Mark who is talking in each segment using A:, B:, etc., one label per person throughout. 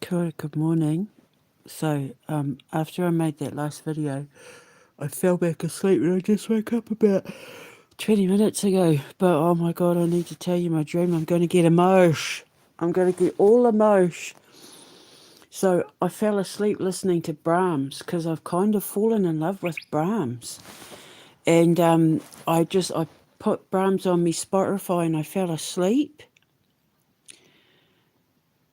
A: Kia ora, good morning. So, after I made that last video, I fell back asleep and I just woke up about 20 minutes ago. But oh my god, I need to tell you my dream. I'm going to get emosh. I'm going to get all emosh. So, I fell asleep listening to Brahms because I've kind of fallen in love with Brahms. And I put Brahms on my Spotify and I fell asleep.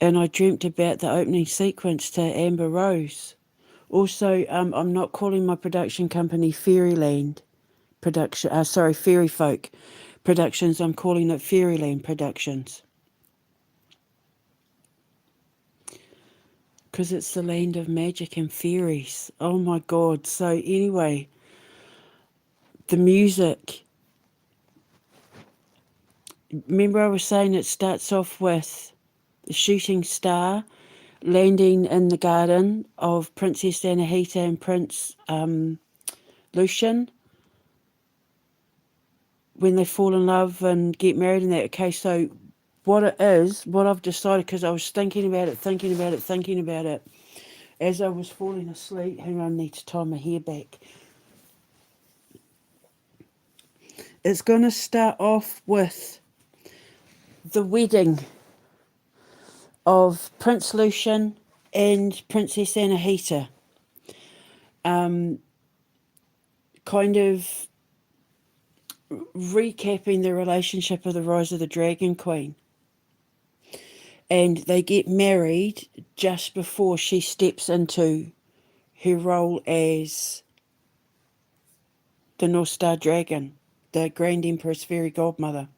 A: And I dreamt about the opening sequence to Amber Rose. Also, I'm not calling my production company Fairyland Fairy Folk Productions. I'm calling it Fairyland Productions. Because it's the land of magic and fairies. Oh my god. So anyway, the music. Remember I was saying it starts off with the shooting star landing in the garden of Princess Anahita and Prince Lucian when they fall in love and get married and that. Okay, so what I've decided, because I was thinking about it, as I was falling asleep. Hang on, I need to tie my hair back. It's going to start off with the wedding of Prince Lucian and Princess Anahita. Kind of recapping the relationship of the Rise of the Dragon Queen. And they get married just before she steps into her role as the North Star Dragon, the Grand Empress Fairy Godmother.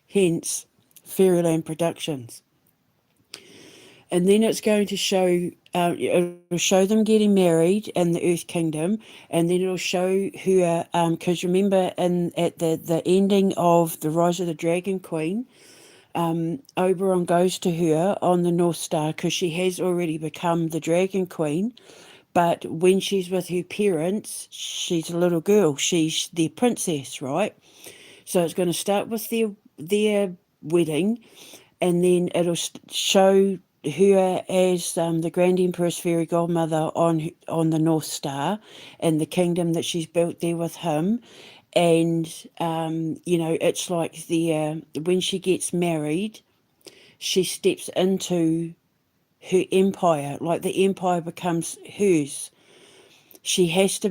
A: Hence, Fairyland Productions. And then it's going to show, it'll show them getting married in the Earth Kingdom, and then it'll show her, because remember at the ending of The Rise of the Dragon Queen, Oberon goes to her on the North Star because she has already become the Dragon Queen, but when she's with her parents, she's a little girl. She's their princess, right? So it's going to start with their wedding, and then it'll show her as the Grand Empress Fairy Godmother on the North Star and the kingdom that she's built there with him. And it's like when she gets married, she steps into her empire, like the empire becomes hers. She has to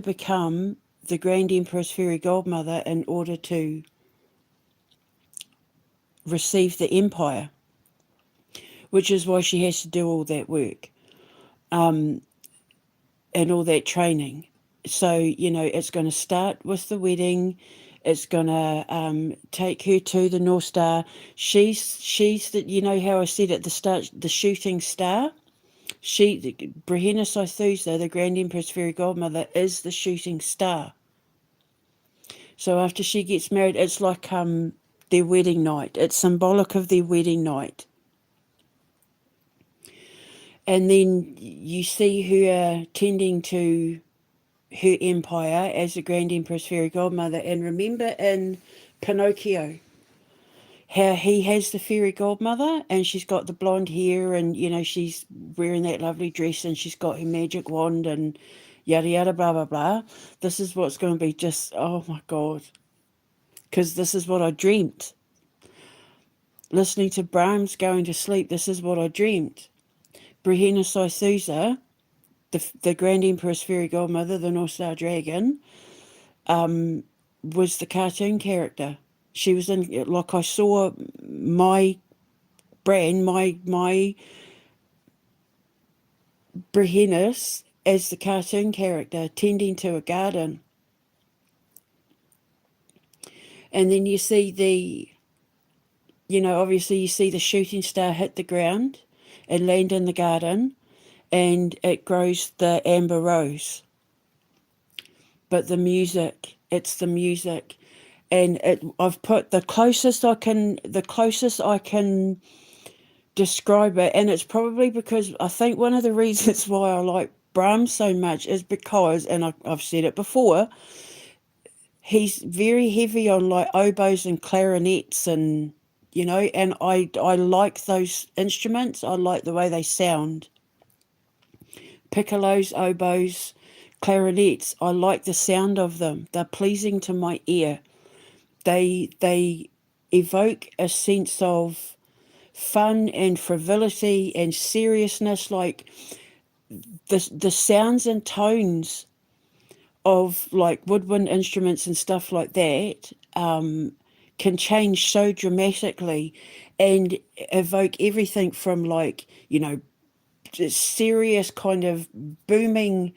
A: become the Grand Empress Fairy Godmother in order to receive the empire, which is why she has to do all that work and all that training. So, it's going to start with the wedding. It's going to take her to the North Star. She's the, how I said at the start, the shooting star. Brehena Saithusa, the Grand Empress Fairy Godmother, is the shooting star. So after she gets married, it's like their wedding night. It's symbolic of their wedding night. And then you see her tending to her empire as the Grand Empress Fairy Godmother. And remember in Pinocchio, how he has the Fairy Godmother and she's got the blonde hair and, she's wearing that lovely dress and she's got her magic wand and yada, yada, blah, blah, blah. This is what's going to be just, oh my God. Because this is what I dreamt. Listening to Brahms going to sleep, this is what I dreamt. Brehena Saithusa, the Grand Empress Fairy Godmother, the North Star Dragon, was the cartoon character. She was in, like I saw my brand, my Brehenis as the cartoon character tending to a garden. And then you see obviously you see the shooting star hit the ground and land in the garden, and it grows the Amber Rose. But the music, it's the music. And I've put the closest I can describe it, and it's probably because I think one of the reasons why I like Brahms so much is because, and I've said it before, he's very heavy on like oboes and clarinets and you know, and I like those instruments. I like the way they sound. Piccolos, oboes, clarinets. I like the sound of them. They're pleasing to my ear. They evoke a sense of fun and frivolity and seriousness, like the sounds and tones of like woodwind instruments and stuff like that can change so dramatically and evoke everything from, like, you know, serious kind of booming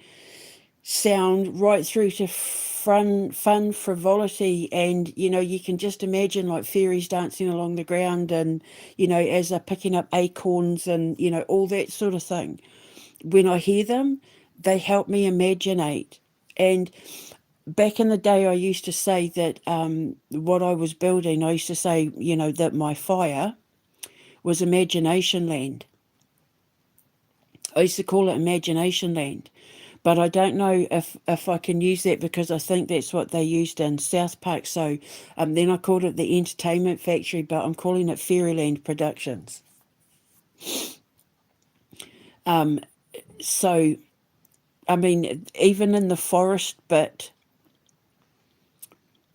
A: sound right through to fun frivolity. And you know, you can just imagine like fairies dancing along the ground, and you know, as they're picking up acorns and you know, all that sort of thing. When I hear them, they help me imaginate. And back in the day, I used to say that what I was building, I used to say, you know, that my fire was imagination land. I used to call it imagination land. But I don't know if I can use that, because I think that's what they used in South Park. So then I called it the Entertainment Factory, but I'm calling it Fairyland Productions. So, I mean, even in the forest bit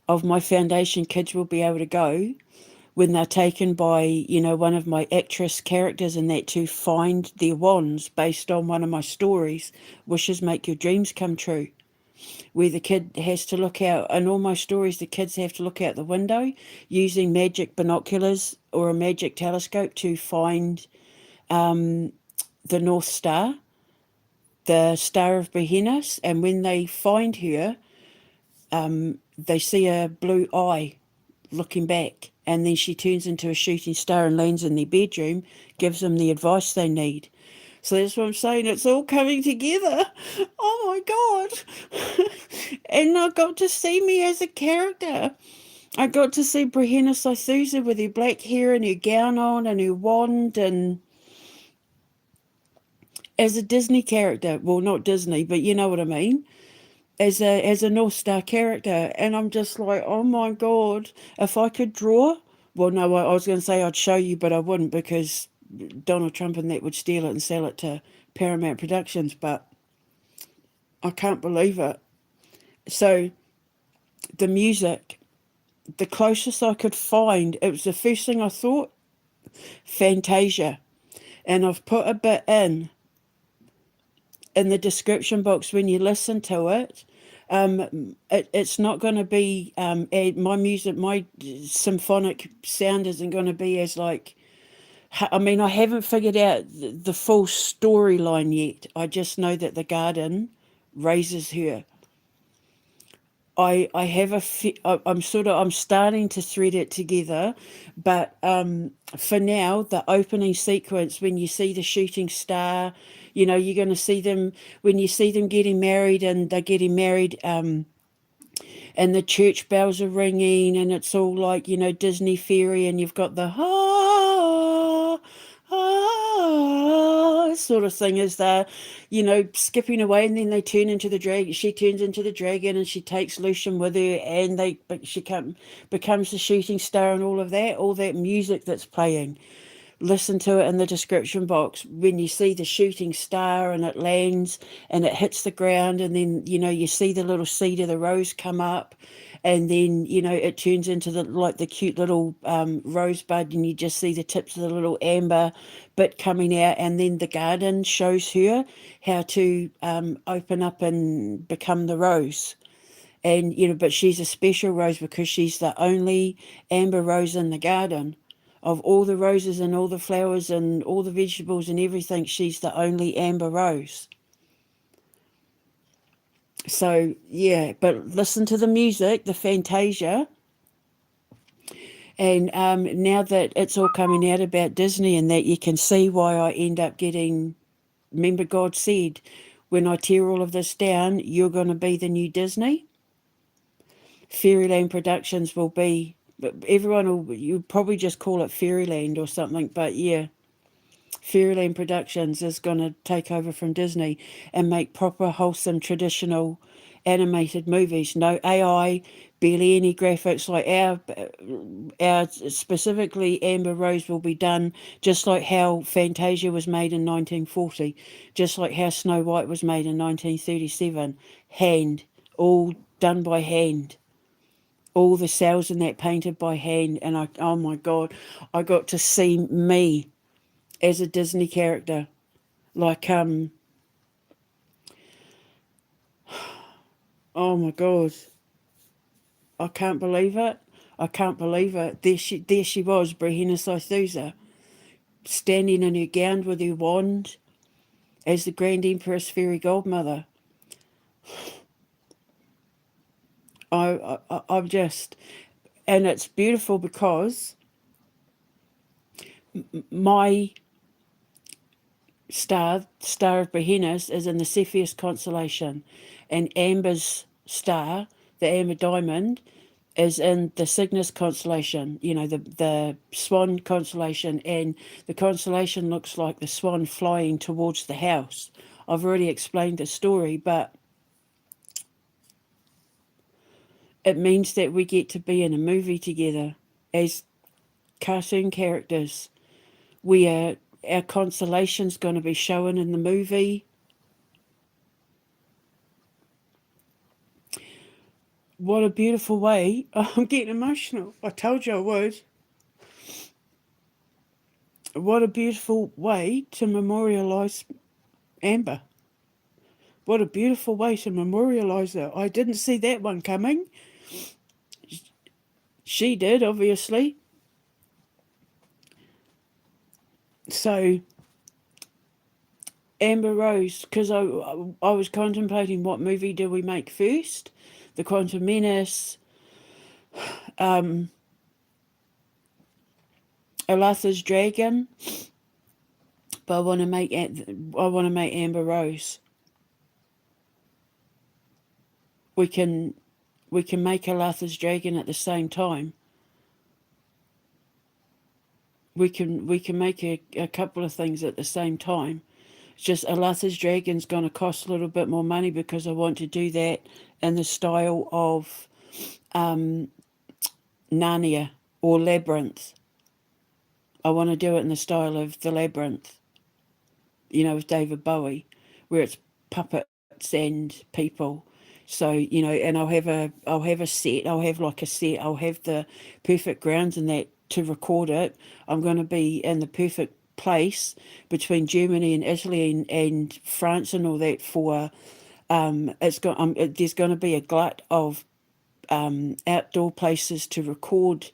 A: of my foundation, kids will be able to go when they're taken by, you know, one of my actress characters in that to find their wands based on one of my stories, Wishes Make Your Dreams Come True, where the kid has to look out. In all my stories, the kids have to look out the window using magic binoculars or a magic telescope to find the North Star, the Star of Behenna. And when they find her, they see a blue eye looking back, and then she turns into a shooting star and lands in their bedroom, gives them the advice they need. So that's what I'm saying. It's all coming together. Oh my God. And I got to see me as a character. I got to see Behenna Sythusa with her black hair and her gown on and her wand, and as a Disney character. Well, not Disney, but you know what I mean. As a North Star character. And I'm just like, oh my God, if I could draw. Well, no, I was going to say I'd show you, but I wouldn't, because Donald Trump and that would steal it and sell it to Paramount Productions. But I can't believe it. So the music, the closest I could find, it was the first thing I thought, Fantasia. And I've put a bit in the description box when you listen to it. It's not going to be my music, my symphonic sound isn't going to be as like. I mean, I haven't figured out the full storyline yet. I just know that the garden raises her. I have I'm starting to thread it together, but for now, the opening sequence, when you see the shooting star, you know, you're going to see them when you see them getting married, and they're getting married, and the church bells are ringing, and it's all like, you know, Disney fairy, and you've got the sort of thing as they're, you know, skipping away, and then they turn into the dragon. She turns into the dragon, and she takes Lucian with her, and she becomes the shooting star, and all that music that's playing. Listen to it in the description box when you see the shooting star and it lands and it hits the ground, and then, you know, you see the little seed of the rose come up, and then, you know, it turns into the cute little rosebud, and you just see the tips of the little amber bit coming out, and then the garden shows her how to open up and become the rose. And, you know, but she's a special rose because she's the only amber rose in the garden. Of all the roses and all the flowers and all the vegetables and everything, she's the only amber rose. So, yeah, but listen to the music, the Fantasia. And now that it's all coming out about Disney and that, you can see why I end up getting. Remember, God said, when I tear all of this down, you're going to be the new Disney. Fairyland Productions will be. Everyone will. You probably just call it Fairyland or something, but yeah. Fairyland Productions is going to take over from Disney and make proper, wholesome, traditional animated movies. No AI, barely any graphics. Like our specifically Amber Rose will be done just like how Fantasia was made in 1940, just like how Snow White was made in 1937. Hand, all done by hand. All the cells in that painted by hand, and oh my God, I got to see me as a Disney character, like oh my God, I can't believe it. I can't believe it. There she was, Brehena Saithusa, standing in her gown with her wand as the Grand Empress Fairy Godmother. I'm just, and it's beautiful because my star of Behenna, is in the Cepheus constellation, and Amber's star, the Amber Diamond, is in the Cygnus constellation, the Swan constellation, and the constellation looks like the swan flying towards the house. I've already explained the story, but it means that we get to be in a movie together as cartoon characters. Our constellation's going to be shown in the movie. What a beautiful way. I'm getting emotional. I told you I would. What a beautiful way to memorialise Amber. What a beautiful way to memorialise her. I didn't see that one coming. She did, obviously. So, Amber Rose, because I was contemplating what movie do we make first. The Quantum Menace, Alatha's Dragon, but I want to make Amber Rose. We can make Alatha's Dragon at the same time. We can make a couple of things at the same time. It's just Alatha's Dragon's going to cost a little bit more money because I want to do that in the style of Narnia or Labyrinth. I want to do it in the style of The Labyrinth, with David Bowie, where it's puppets and people. So, and I'll have a set, I'll have the perfect grounds in that to record it. I'm going to be in the perfect place between Germany and Italy and France and all that for, there's going to be a glut of outdoor places to record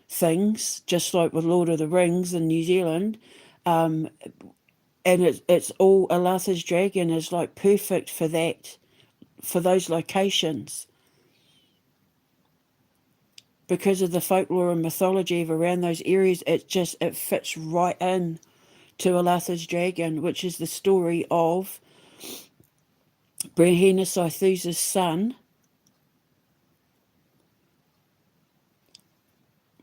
A: things, just like with Lord of the Rings in New Zealand. And it's all, Alatha's Dragon is like perfect for that, for those locations, because of the folklore and mythology of around those areas. It fits right in to Alatha's Dragon, which is the story of Brehena Saithusa's son.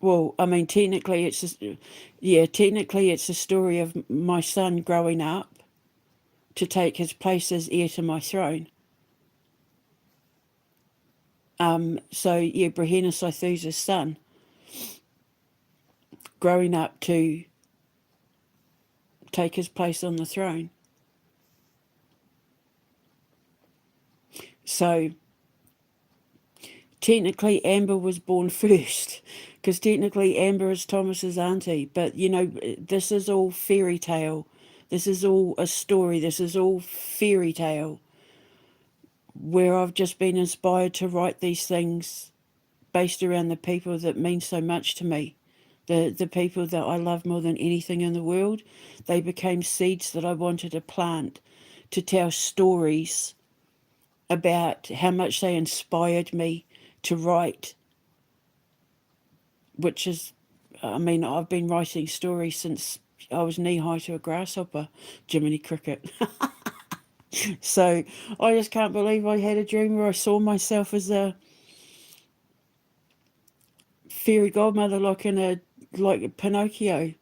A: Well, I mean, technically it's a story of my son growing up to take his place as heir to my throne. Brehena Saithusa's son growing up to take his place on the throne. So technically Amber was born first, because technically Amber is Thomas's auntie. But this is all fairy tale. This is all a story. This is all fairy tale, where I've just been inspired to write these things based around the people that mean so much to me. The people that I love more than anything in the world. They became seeds that I wanted to plant, to tell stories about how much they inspired me to write, which is, I've been writing stories since I was knee-high to a grasshopper, Jiminy Cricket. So I just can't believe I had a dream where I saw myself as a fairy godmother, like Pinocchio.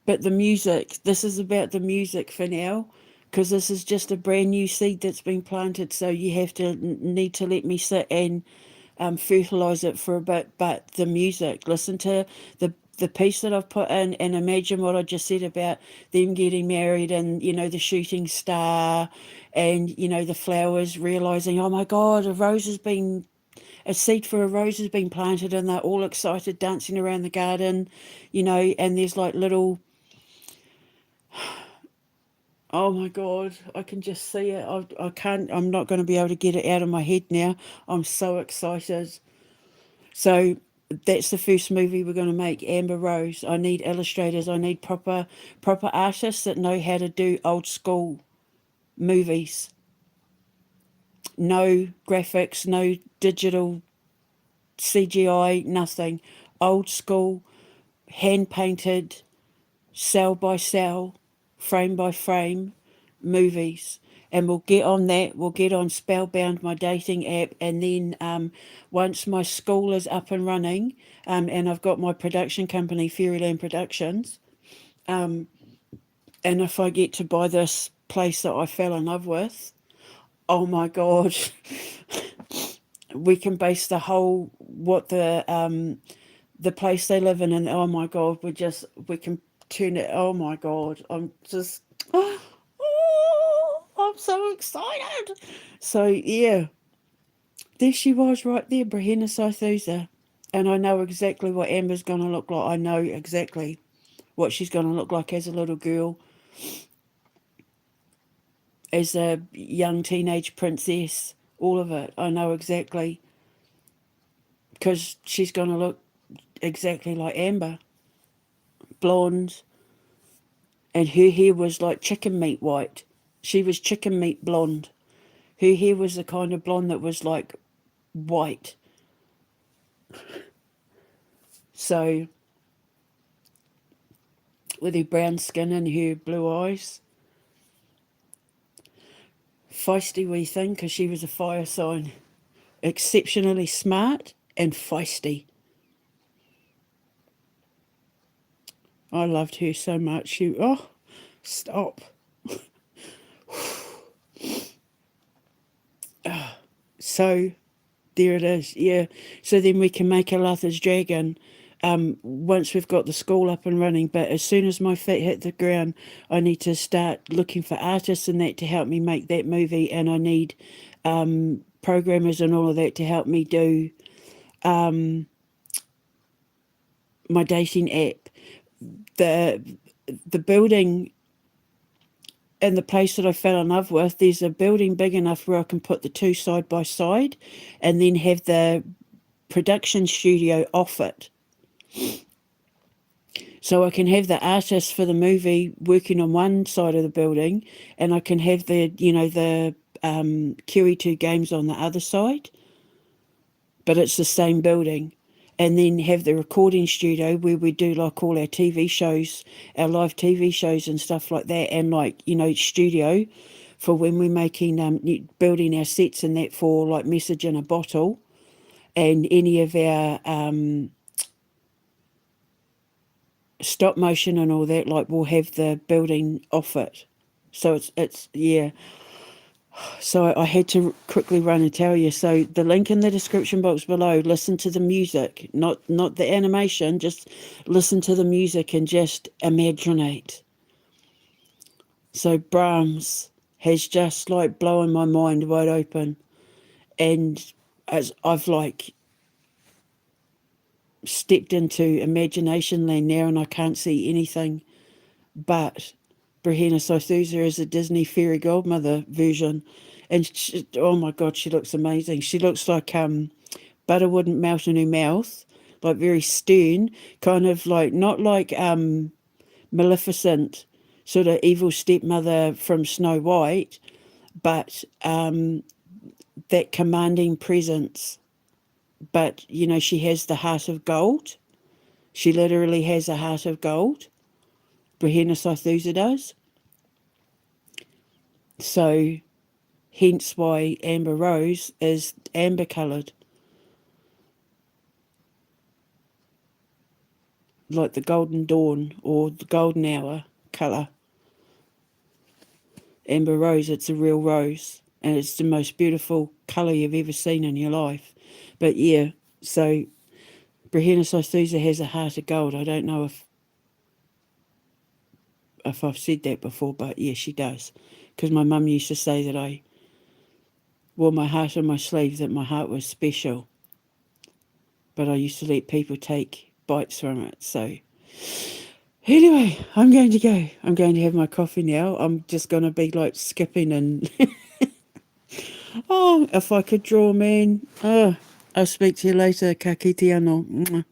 A: But the music, this is about the music for now, because this is just a brand new seed that's been planted. So you have to need to let me sit and fertilize it for a bit. But the music, listen to the piece that I've put in, and imagine what I just said about them getting married, and the shooting star, and the flowers realizing, oh my God, a seed for a rose has been planted, and they're all excited dancing around the garden, and there's like little, oh my God, I can just see it. I'm not going to be able to get it out of my head now. I'm so excited. So that's the first movie we're going to make, Amber Rose. I need illustrators. I need proper artists that know how to do old school movies. No graphics, no digital CGI, nothing. Old school, hand painted, cell by cell, frame by frame movies. And we'll get on that. We'll get on Spellbound, my dating app. And then once my school is up and running, and I've got my production company, Fairyland Productions, and if I get to buy this place that I fell in love with, oh my God, we can base the whole, what the place they live in, and oh my God, we can turn it, oh my God, I'm just, oh, I'm so excited. So yeah, there she was right there, Brahena Sithusa. And I know exactly what Amber's going to look like. I know exactly what she's going to look like as a little girl, as a young teenage princess, all of it. I know exactly, because she's going to look exactly like Amber, blonde, and her hair was like chicken meat white. She was chicken meat blonde. Her hair was the kind of blonde that was like white. So, with her brown skin and her blue eyes. Feisty wee thing, because she was a fire sign. Exceptionally smart and feisty. I loved her so much. Stop. So, there it is, yeah. So then we can make Alatha's dragon once we've got the school up and running. But as soon as my feet hit the ground, I need to start looking for artists and that to help me make that movie. And I need programmers and all of that to help me do my dating app. The building in the place that I fell in love with, there's a building big enough where I can put the two side by side and then have the production studio off it. So I can have the artists for the movie working on one side of the building, and I can have the QE2 games on the other side, but it's the same building. And then have the recording studio where we do like all our TV shows, our live TV shows and stuff like that, and like, studio for when we're making, building our sets and that for like Message in a Bottle and any of our stop motion and all that, like we'll have the building off it. So it's yeah. So I had to quickly run and tell you. So the link in the description box below, listen to the music, not the animation, just listen to the music and just imaginate. So Brahms has just like blown my mind wide open. And as I've like stepped into imagination land now and I can't see anything but Brahena Sithusa is a Disney Fairy Godmother version. And she, oh my God, she looks amazing. She looks like butter wouldn't melt in her mouth, like very stern, kind of like, not like Maleficent, sort of evil stepmother from Snow White, but that commanding presence. But, she has the heart of gold. She literally has a heart of gold. Brahena Sithusa does. So, hence why Amber Rose is amber coloured. Like the golden dawn or the golden hour colour. amber rose. It's a real rose, and it's the most beautiful colour you've ever seen in your life. But yeah, so Brahena Sythusa has a heart of gold. I don't know if I've said that before, but yeah, she does. Because my mum used to say that I wore my heart on my sleeve, that my heart was special. But I used to let people take bites from it. So anyway, I'm going to go. I'm going to have my coffee now. I'm just going to be like skipping and oh, if I could draw, man. Oh, I'll speak to you later. Ka kite anō.